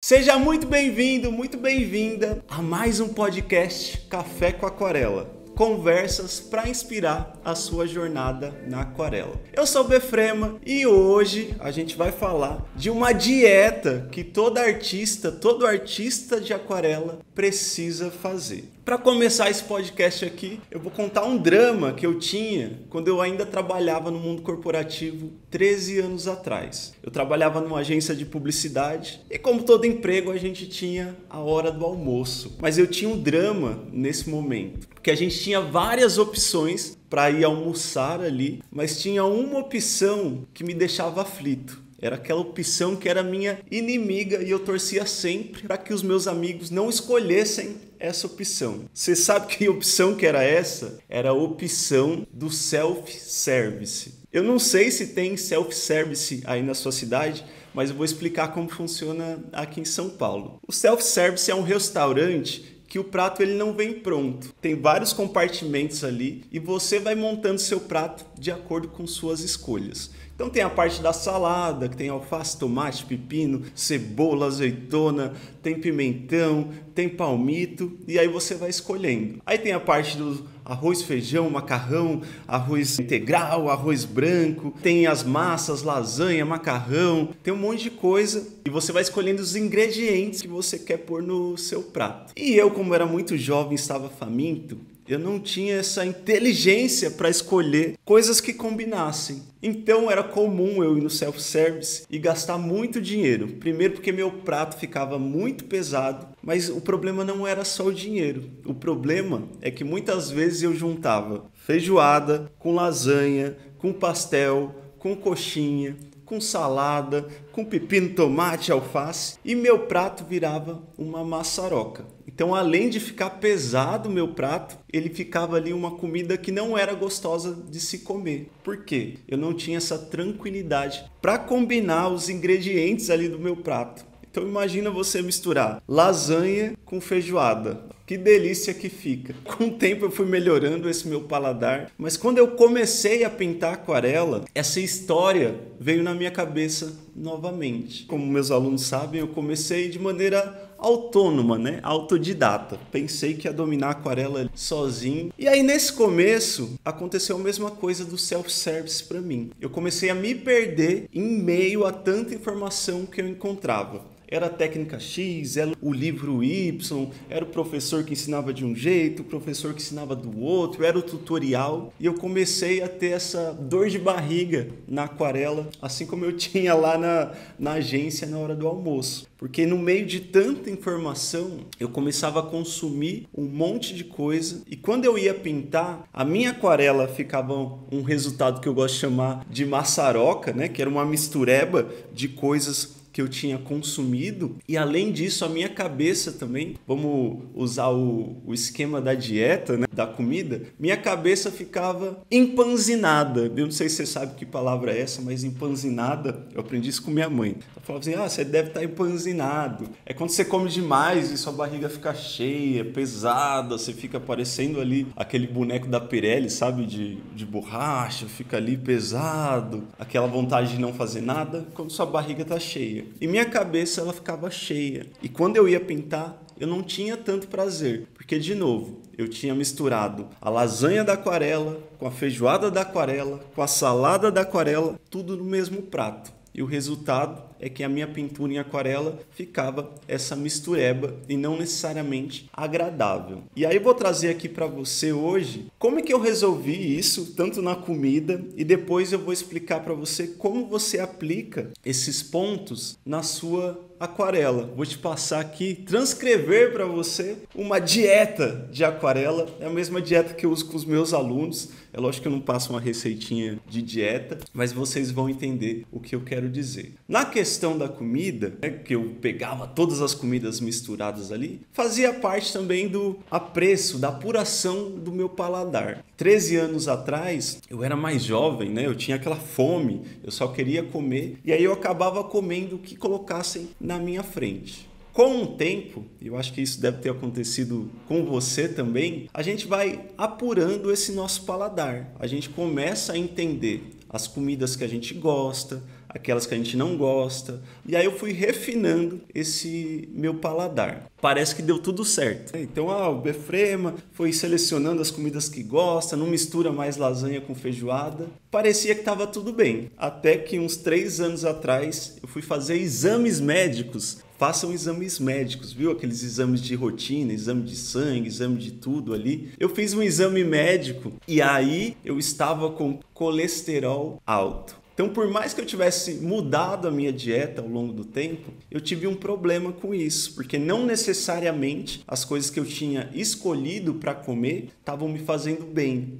Seja muito bem-vindo, muito bem-vinda a mais um podcast Café com Aquarela. Conversas para inspirar a sua jornada na aquarela. Eu sou o Befrema e hoje a gente vai falar de uma dieta que todo artista de aquarela precisa fazer. Para começar esse podcast aqui, eu vou contar um drama que eu tinha quando eu ainda trabalhava no mundo corporativo 13 anos atrás. Eu trabalhava numa agência de publicidade e, como todo emprego, a gente tinha a hora do almoço. Mas eu tinha um drama nesse momento, porque a gente tinha várias opções para ir almoçar ali, mas tinha uma opção que me deixava aflito. Era aquela opção que era minha inimiga e eu torcia sempre para que os meus amigos não escolhessem essa opção. Você sabe que opção que era essa? Era a opção do self-service. Eu não sei se tem self-service aí na sua cidade, mas eu vou explicar como funciona aqui em São Paulo. O self-service é um restaurante que o prato ele não vem pronto. Tem vários compartimentos ali e você vai montando seu prato de acordo com suas escolhas. Então tem a parte da salada, que tem alface, tomate, pepino, cebola, azeitona, tem pimentão, tem palmito e aí você vai escolhendo. Aí tem a parte do arroz, feijão, macarrão, arroz integral, arroz branco, tem as massas, lasanha, macarrão, tem um monte de coisa e você vai escolhendo os ingredientes que você quer pôr no seu prato. E eu, como era muito jovem, estava faminto, eu não tinha essa inteligência para escolher coisas que combinassem. Então era comum eu ir no self-service e gastar muito dinheiro. Primeiro porque meu prato ficava muito pesado, mas o problema não era só o dinheiro. O problema é que muitas vezes eu juntava feijoada com lasanha, com pastel, com coxinha, com salada, com pepino, tomate, alface e meu prato virava uma maçaroca. Então, além de ficar pesado o meu prato, ele ficava ali uma comida que não era gostosa de se comer. Por quê? Eu não tinha essa tranquilidade para combinar os ingredientes ali do meu prato. Então, imagina você misturar lasanha com feijoada. Que delícia que fica. Com o tempo eu fui melhorando esse meu paladar, mas quando eu comecei a pintar aquarela, essa história veio na minha cabeça novamente. Como meus alunos sabem, eu comecei de maneira autônoma, autodidata. Pensei que ia dominar a aquarela sozinho. E aí nesse começo aconteceu a mesma coisa do self-service para mim. Eu comecei a me perder em meio a tanta informação que eu encontrava. Era a técnica X, era o livro Y, era o professor que ensinava de um jeito, o professor que ensinava do outro, era o tutorial. E eu comecei a ter essa dor de barriga na aquarela, assim como eu tinha lá na agência na hora do almoço. Porque no meio de tanta informação, eu começava a consumir um monte de coisa. E quando eu ia pintar, a minha aquarela ficava um resultado que eu gosto de chamar de maçaroca, que era uma mistureba de coisas que eu tinha consumido, e além disso a minha cabeça também, vamos usar o esquema da dieta, da comida, minha cabeça ficava empanzinada. Eu não sei se você sabe que palavra é essa, mas empanzinada, eu aprendi isso com minha mãe. Ela falava assim, você deve estar empanzinado. É quando você come demais e sua barriga fica cheia, pesada, você fica parecendo ali aquele boneco da Pirelli, sabe, de borracha, fica ali pesado, aquela vontade de não fazer nada, quando sua barriga está cheia. E minha cabeça ela ficava cheia. E quando eu ia pintar, eu não tinha tanto prazer. Porque, de novo, eu tinha misturado a lasanha da aquarela com a feijoada da aquarela, com a salada da aquarela, tudo no mesmo prato. E o resultado é que a minha pintura em aquarela ficava essa mistureba e não necessariamente agradável. E aí eu vou trazer aqui para você hoje como é que eu resolvi isso, tanto na comida, e depois eu vou explicar para você como você aplica esses pontos na sua aquarela. Vou te passar aqui, transcrever para você uma dieta de aquarela. É a mesma dieta que eu uso com os meus alunos. É lógico que eu não passo uma receitinha de dieta, mas vocês vão entender o que eu quero dizer. Na questão da comida, que eu pegava todas as comidas misturadas ali, fazia parte também do apreço, da apuração do meu paladar. 13 anos atrás, eu era mais jovem, eu tinha aquela fome, eu só queria comer, e aí eu acabava comendo o que colocassem na minha frente. Com o tempo, eu acho que isso deve ter acontecido com você também, a gente vai apurando esse nosso paladar. A gente começa a entender as comidas que a gente gosta, aquelas que a gente não gosta. E aí eu fui refinando esse meu paladar. Parece que deu tudo certo. Então, o Befrema foi selecionando as comidas que gosta, não mistura mais lasanha com feijoada. Parecia que estava tudo bem. Até que uns 3 anos atrás eu fui fazer exames médicos. Façam exames médicos, viu? Aqueles exames de rotina, exame de sangue, exame de tudo ali. Eu fiz um exame médico e aí eu estava com colesterol alto. Então, por mais que eu tivesse mudado a minha dieta ao longo do tempo, eu tive um problema com isso, porque não necessariamente as coisas que eu tinha escolhido para comer estavam me fazendo bem.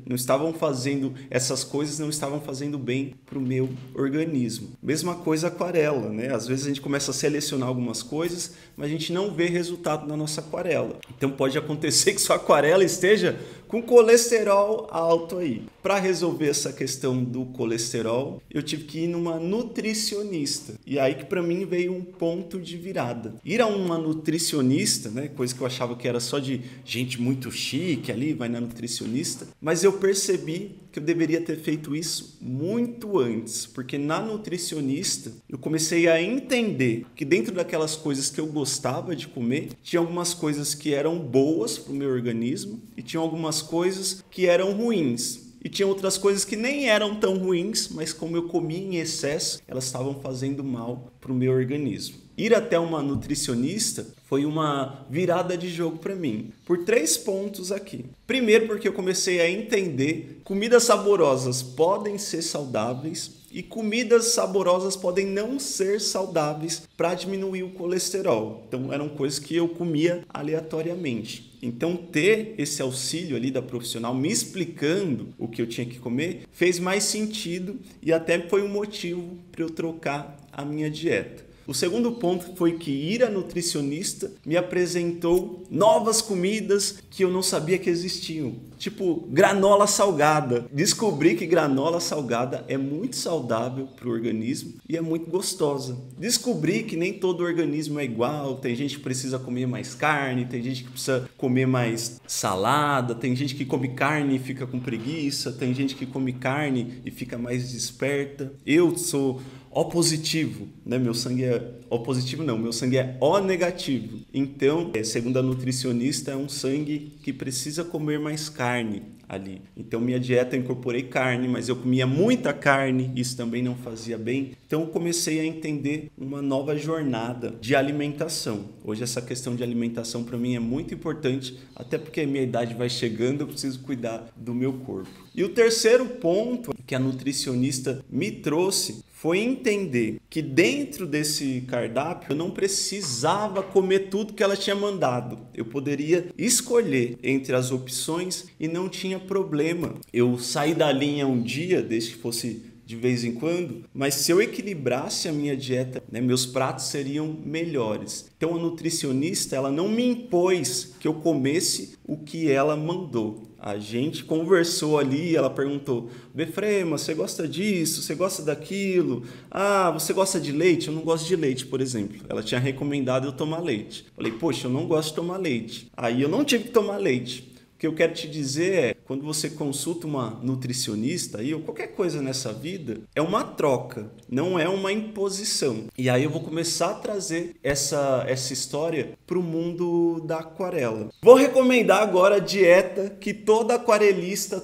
Essas coisas não estavam fazendo bem para o meu organismo. Mesma coisa a aquarela, né? Às vezes a gente começa a selecionar algumas coisas, mas a gente não vê resultado na nossa aquarela. Então pode acontecer que sua aquarela esteja com colesterol alto aí. Para resolver essa questão do colesterol, eu tive que ir numa nutricionista. E aí que para mim veio um ponto de virada. Ir a uma nutricionista, né, coisa que eu achava que era só de gente muito chique ali, vai na nutricionista, mas eu percebi que eu deveria ter feito isso muito antes, porque na nutricionista eu comecei a entender que dentro daquelas coisas que eu gostava de comer, tinha algumas coisas que eram boas para o meu organismo e tinha algumas coisas que eram ruins. E tinha outras coisas que nem eram tão ruins, mas como eu comia em excesso, elas estavam fazendo mal para o meu organismo. Ir até uma nutricionista foi uma virada de jogo para mim, por 3 pontos aqui. Primeiro, porque eu comecei a entender que comidas saborosas podem ser saudáveis e comidas saborosas podem não ser saudáveis para diminuir o colesterol. Então, eram coisas que eu comia aleatoriamente. Então, ter esse auxílio ali da profissional me explicando o que eu tinha que comer fez mais sentido e até foi um motivo para eu trocar a minha dieta. O segundo ponto foi que ir à nutricionista me apresentou novas comidas que eu não sabia que existiam. Tipo, granola salgada. Descobri que granola salgada é muito saudável para o organismo e é muito gostosa. Descobri que nem todo organismo é igual. Tem gente que precisa comer mais carne, tem gente que precisa comer mais salada, tem gente que come carne e fica com preguiça, tem gente que come carne e fica mais desperta. Eu sou O positivo, né? Meu sangue é O positivo não, meu sangue é O negativo. Então, segundo a nutricionista, é um sangue que precisa comer mais carne ali. Então, minha dieta eu incorporei carne, mas eu comia muita carne, isso também não fazia bem. Então, eu comecei a entender uma nova jornada de alimentação. Hoje, essa questão de alimentação para mim é muito importante, até porque a minha idade vai chegando, eu preciso cuidar do meu corpo. E o terceiro ponto que a nutricionista me trouxe foi entender que dentro desse cardápio eu não precisava comer tudo que ela tinha mandado. Eu poderia escolher entre as opções e não tinha problema. Eu saí da linha um dia, desde que fosse de vez em quando, mas se eu equilibrasse a minha dieta, né, meus pratos seriam melhores. Então a nutricionista, ela não me impôs que eu comesse o que ela mandou. A gente conversou ali, ela perguntou: Befrema, você gosta disso? Você gosta daquilo? Ah, você gosta de leite? Eu não gosto de leite, por exemplo. Ela tinha recomendado eu tomar leite. Falei, poxa, eu não gosto de tomar leite. Aí eu não tive que tomar leite. O que eu quero te dizer é, quando você consulta uma nutricionista aí, ou qualquer coisa nessa vida, é uma troca, não é uma imposição. E aí eu vou começar a trazer essa história para o mundo da aquarela. Vou recomendar agora a dieta que todo aquarelista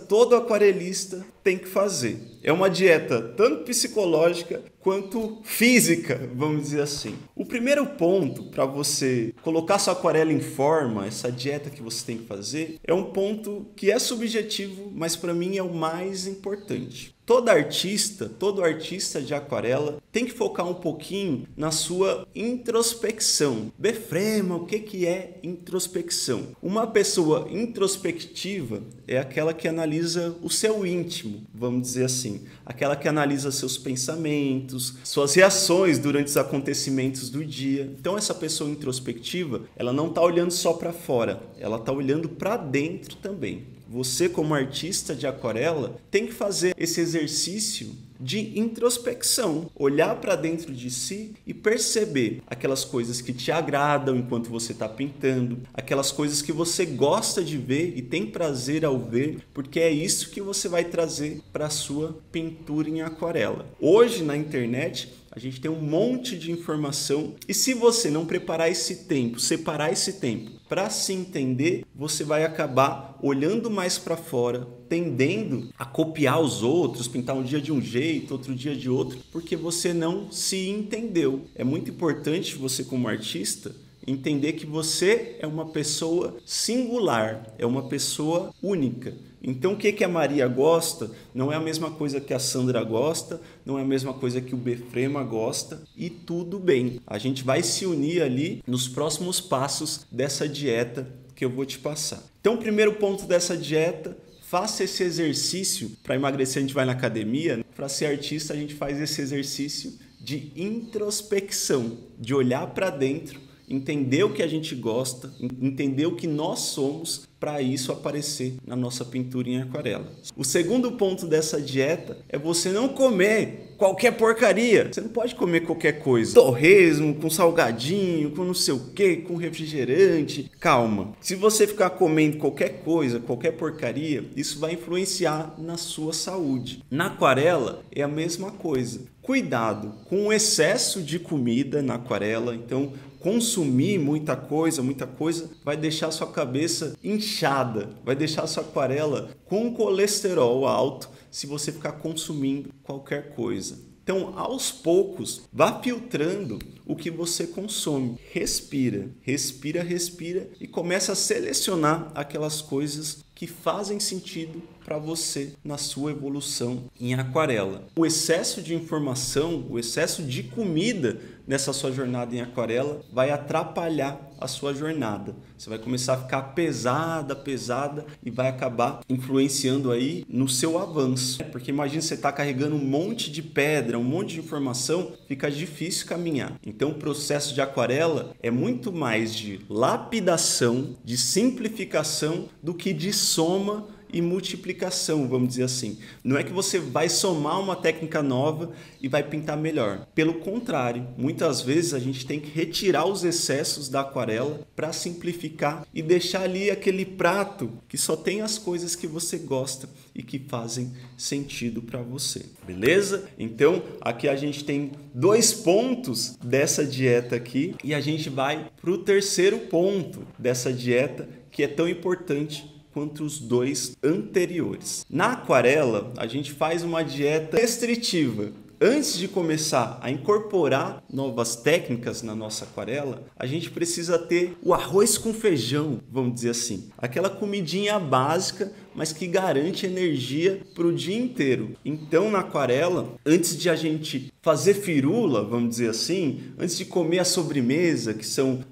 tem que fazer. É uma dieta tanto psicológica quanto física, vamos dizer assim. O primeiro ponto para você colocar sua aquarela em forma, essa dieta que você tem que fazer, é um ponto que é subjetivo, mas para mim é o mais importante. Todo artista de aquarela tem que focar um pouquinho na sua introspecção. Befrema, o que é introspecção? Uma pessoa introspectiva é aquela que analisa o seu íntimo, vamos dizer assim. Aquela que analisa seus pensamentos, suas reações durante os acontecimentos do dia. Então essa pessoa introspectiva, ela não está olhando só para fora, ela está olhando para dentro também. você como artista de aquarela tem que fazer esse exercício de introspecção, olhar para dentro de si e perceber aquelas coisas que te agradam enquanto você está pintando, aquelas coisas que você gosta de ver e tem prazer ao ver, porque é isso que você vai trazer para a sua pintura em aquarela. Hoje na internet a gente tem um monte de informação e se você não preparar esse tempo, separar esse tempo para se entender, você vai acabar olhando mais para fora, tendendo a copiar os outros, pintar um dia de um jeito, outro dia de outro, porque você não se entendeu. É muito importante você como artista entender que você é uma pessoa singular, é uma pessoa única. Então o que a Maria gosta não é a mesma coisa que a Sandra gosta, não é a mesma coisa que o Befrema gosta e tudo bem. A gente vai se unir ali nos próximos passos dessa dieta que eu vou te passar. Então o primeiro ponto dessa dieta, faça esse exercício. Para emagrecer a gente vai na academia, para ser artista a gente faz esse exercício de introspecção, de olhar para dentro, entender o que a gente gosta, entender o que nós somos para isso aparecer na nossa pintura em aquarela. O segundo ponto dessa dieta é você não comer qualquer porcaria. Você não pode comer qualquer coisa. Torresmo, com salgadinho, com não sei o que, com refrigerante. Calma. Se você ficar comendo qualquer coisa, qualquer porcaria, isso vai influenciar na sua saúde. Na aquarela é a mesma coisa. Cuidado com o excesso de comida na aquarela. Então, consumir muita coisa vai deixar sua cabeça inchada, vai deixar sua aquarela com colesterol alto se você ficar consumindo qualquer coisa. Então, aos poucos, vá filtrando o que você consome. Respira e começa a selecionar aquelas coisas que fazem sentido para você na sua evolução em aquarela. O excesso de informação, o excesso de comida nessa sua jornada em aquarela vai atrapalhar a sua jornada. Você vai começar a ficar pesada e vai acabar influenciando aí no seu avanço. Porque imagina você estar carregando um monte de pedra, um monte de informação, fica difícil caminhar. Então o processo de aquarela é muito mais de lapidação, de simplificação do que de soma e multiplicação, vamos dizer assim. Não é que você vai somar uma técnica nova e vai pintar melhor. Pelo contrário, muitas vezes a gente tem que retirar os excessos da aquarela para simplificar e deixar ali aquele prato que só tem as coisas que você gosta e que fazem sentido para você. Beleza? Então, aqui a gente tem 2 pontos dessa dieta aqui e a gente vai para o terceiro ponto dessa dieta que é tão importante quanto os 2 anteriores. Na aquarela, a gente faz uma dieta restritiva. Antes de começar a incorporar novas técnicas na nossa aquarela, a gente precisa ter o arroz com feijão, vamos dizer assim. Aquela comidinha básica, mas que garante energia para o dia inteiro. Então, na aquarela, antes de a gente fazer firula, vamos dizer assim, antes de comer a sobremesa, que são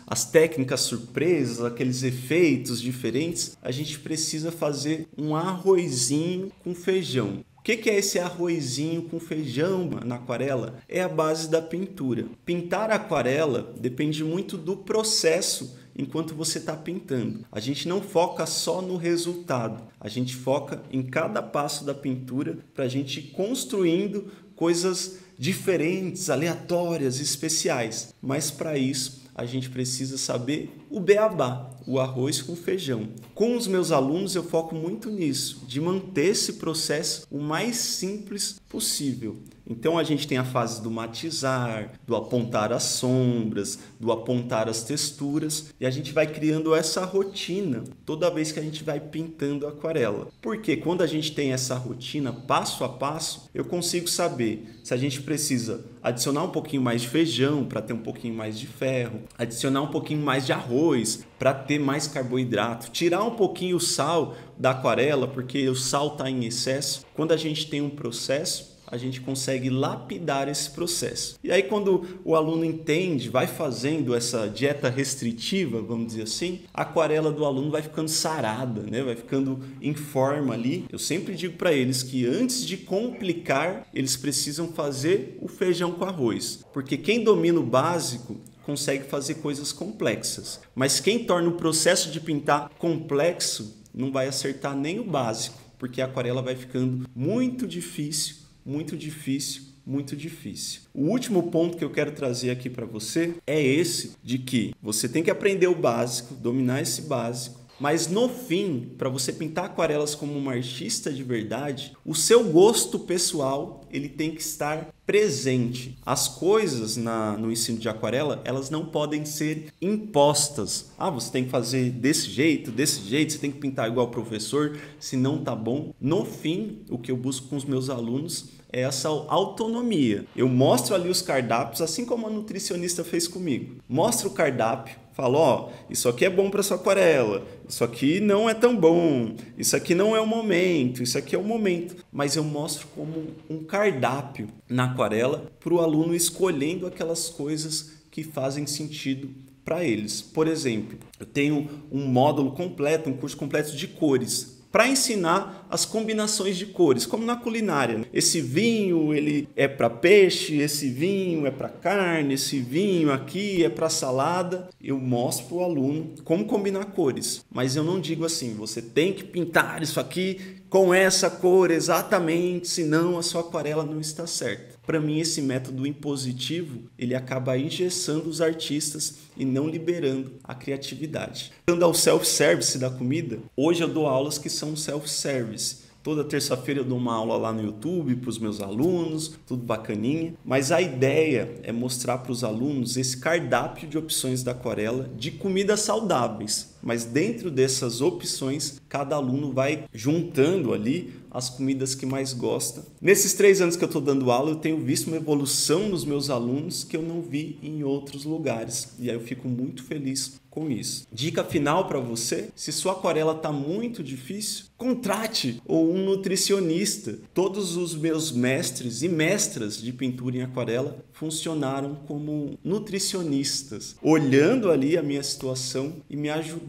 as técnicas surpresas, aqueles efeitos diferentes, a gente precisa fazer um arrozinho com feijão. O que é esse arrozinho com feijão na aquarela? É a base da pintura. Pintar aquarela depende muito do processo enquanto você está pintando. A gente não foca só no resultado, a gente foca em cada passo da pintura para a gente ir construindo coisas diferentes, aleatórias, especiais. Mas para isso a gente precisa saber o beabá, o arroz com feijão. Com os meus alunos eu foco muito nisso, de manter esse processo o mais simples possível. Então a gente tem a fase do matizar, do apontar as sombras, do apontar as texturas e a gente vai criando essa rotina toda vez que a gente vai pintando a aquarela. Porque quando a gente tem essa rotina passo a passo, eu consigo saber se a gente precisa adicionar um pouquinho mais de feijão para ter um pouquinho mais de ferro, adicionar um pouquinho mais de arroz para ter mais carboidrato, tirar um pouquinho o sal da aquarela porque o sal está em excesso. Quando a gente tem um processo, a gente consegue lapidar esse processo. E aí quando o aluno entende, vai fazendo essa dieta restritiva, vamos dizer assim, a aquarela do aluno vai ficando sarada, né? Vai ficando em forma ali. Eu sempre digo para eles que antes de complicar, eles precisam fazer o feijão com arroz. Porque quem domina o básico consegue fazer coisas complexas. Mas quem torna o processo de pintar complexo não vai acertar nem o básico, porque a aquarela vai ficando muito difícil, muito difícil, muito difícil. O último ponto que eu quero trazer aqui para você é esse, de que você tem que aprender o básico, dominar esse básico, mas no fim, para você pintar aquarelas como uma artista de verdade, o seu gosto pessoal ele tem que estar presente. As coisas no ensino de aquarela, elas não podem ser impostas. Você tem que fazer desse jeito, você tem que pintar igual o professor, se não tá bom. No fim, o que eu busco com os meus alunos é essa autonomia. Eu mostro ali os cardápios, assim como a nutricionista fez comigo. Mostro o cardápio, falo, isso aqui é bom para sua aquarela, isso aqui não é tão bom, isso aqui não é o momento, isso aqui é o momento. Mas eu mostro como um cardápio na aquarela para o aluno escolhendo aquelas coisas que fazem sentido para eles. Por exemplo, eu tenho um módulo completo, um curso completo de cores, para ensinar as combinações de cores, como na culinária. Esse vinho ele é para peixe, esse vinho é para carne, esse vinho aqui é para salada. Eu mostro para o aluno como combinar cores, mas eu não digo assim, você tem que pintar isso aqui com essa cor exatamente, senão a sua aquarela não está certa. Para mim, esse método impositivo, ele acaba engessando os artistas e não liberando a criatividade. Quando ao self-service da comida, hoje eu dou aulas que são self-service. Toda terça-feira eu dou uma aula lá no YouTube para os meus alunos, tudo bacaninha. Mas a ideia é mostrar para os alunos esse cardápio de opções da aquarela de comidas saudáveis. Mas dentro dessas opções, cada aluno vai juntando ali as comidas que mais gosta. Nesses 3 anos que eu estou dando aula, eu tenho visto uma evolução nos meus alunos que eu não vi em outros lugares. E aí eu fico muito feliz com isso. Dica final para você: se sua aquarela está muito difícil, contrate um nutricionista. Todos os meus mestres e mestras de pintura em aquarela funcionaram como nutricionistas, olhando ali a minha situação e me ajudando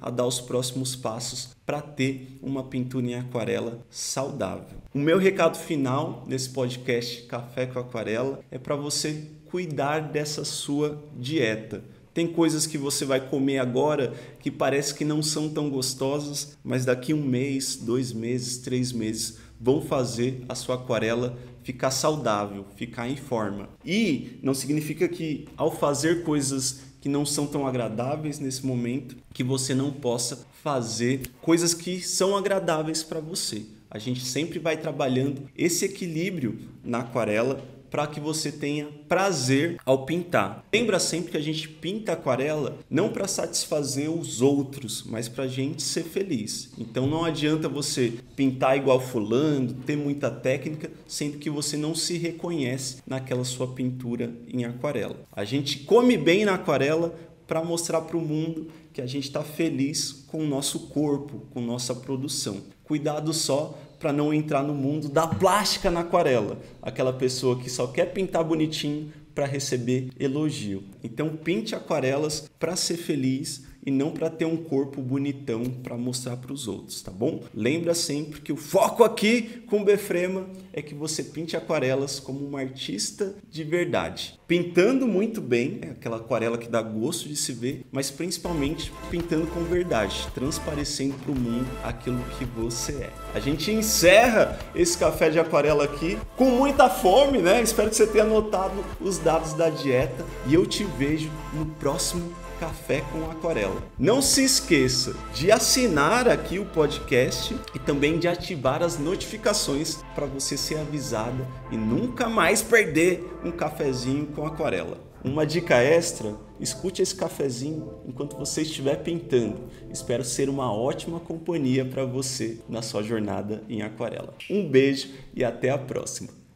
a dar os próximos passos para ter uma pintura em aquarela saudável. O meu recado final nesse podcast Café com Aquarela é para você cuidar dessa sua dieta. Tem coisas que você vai comer agora que parece que não são tão gostosas, mas daqui 1 mês, 2 meses, 3 meses vão fazer a sua aquarela ficar saudável, ficar em forma. E não significa que ao fazer coisas que não são tão agradáveis nesse momento, que você não possa fazer coisas que são agradáveis para você. A gente sempre vai trabalhando esse equilíbrio na aquarela para que você tenha prazer ao pintar. Lembra sempre que a gente pinta aquarela não para satisfazer os outros, mas para a gente ser feliz. Então não adianta você pintar igual fulano, ter muita técnica, sendo que você não se reconhece naquela sua pintura em aquarela. A gente come bem na aquarela para mostrar para o mundo que a gente está feliz com o nosso corpo, com nossa produção. Cuidado só para não entrar no mundo da plástica na aquarela, aquela pessoa que só quer pintar bonitinho para receber elogio. Então pinte aquarelas para ser feliz e não para ter um corpo bonitão para mostrar para os outros, tá bom? Lembra sempre que o foco aqui com o Befrema é que você pinte aquarelas como uma artista de verdade. Pintando muito bem, é aquela aquarela que dá gosto de se ver, mas principalmente pintando com verdade, transparecendo para o mundo aquilo que você é. A gente encerra esse café de aquarela aqui com muita fome, né? Espero que você tenha anotado os dados da dieta e eu te vejo no próximo Café com Aquarela. Não se esqueça de assinar aqui o podcast e também de ativar as notificações para você ser avisada e nunca mais perder um cafezinho com aquarela. Uma dica extra: escute esse cafezinho enquanto você estiver pintando. Espero ser uma ótima companhia para você na sua jornada em aquarela. Um beijo e até a próxima.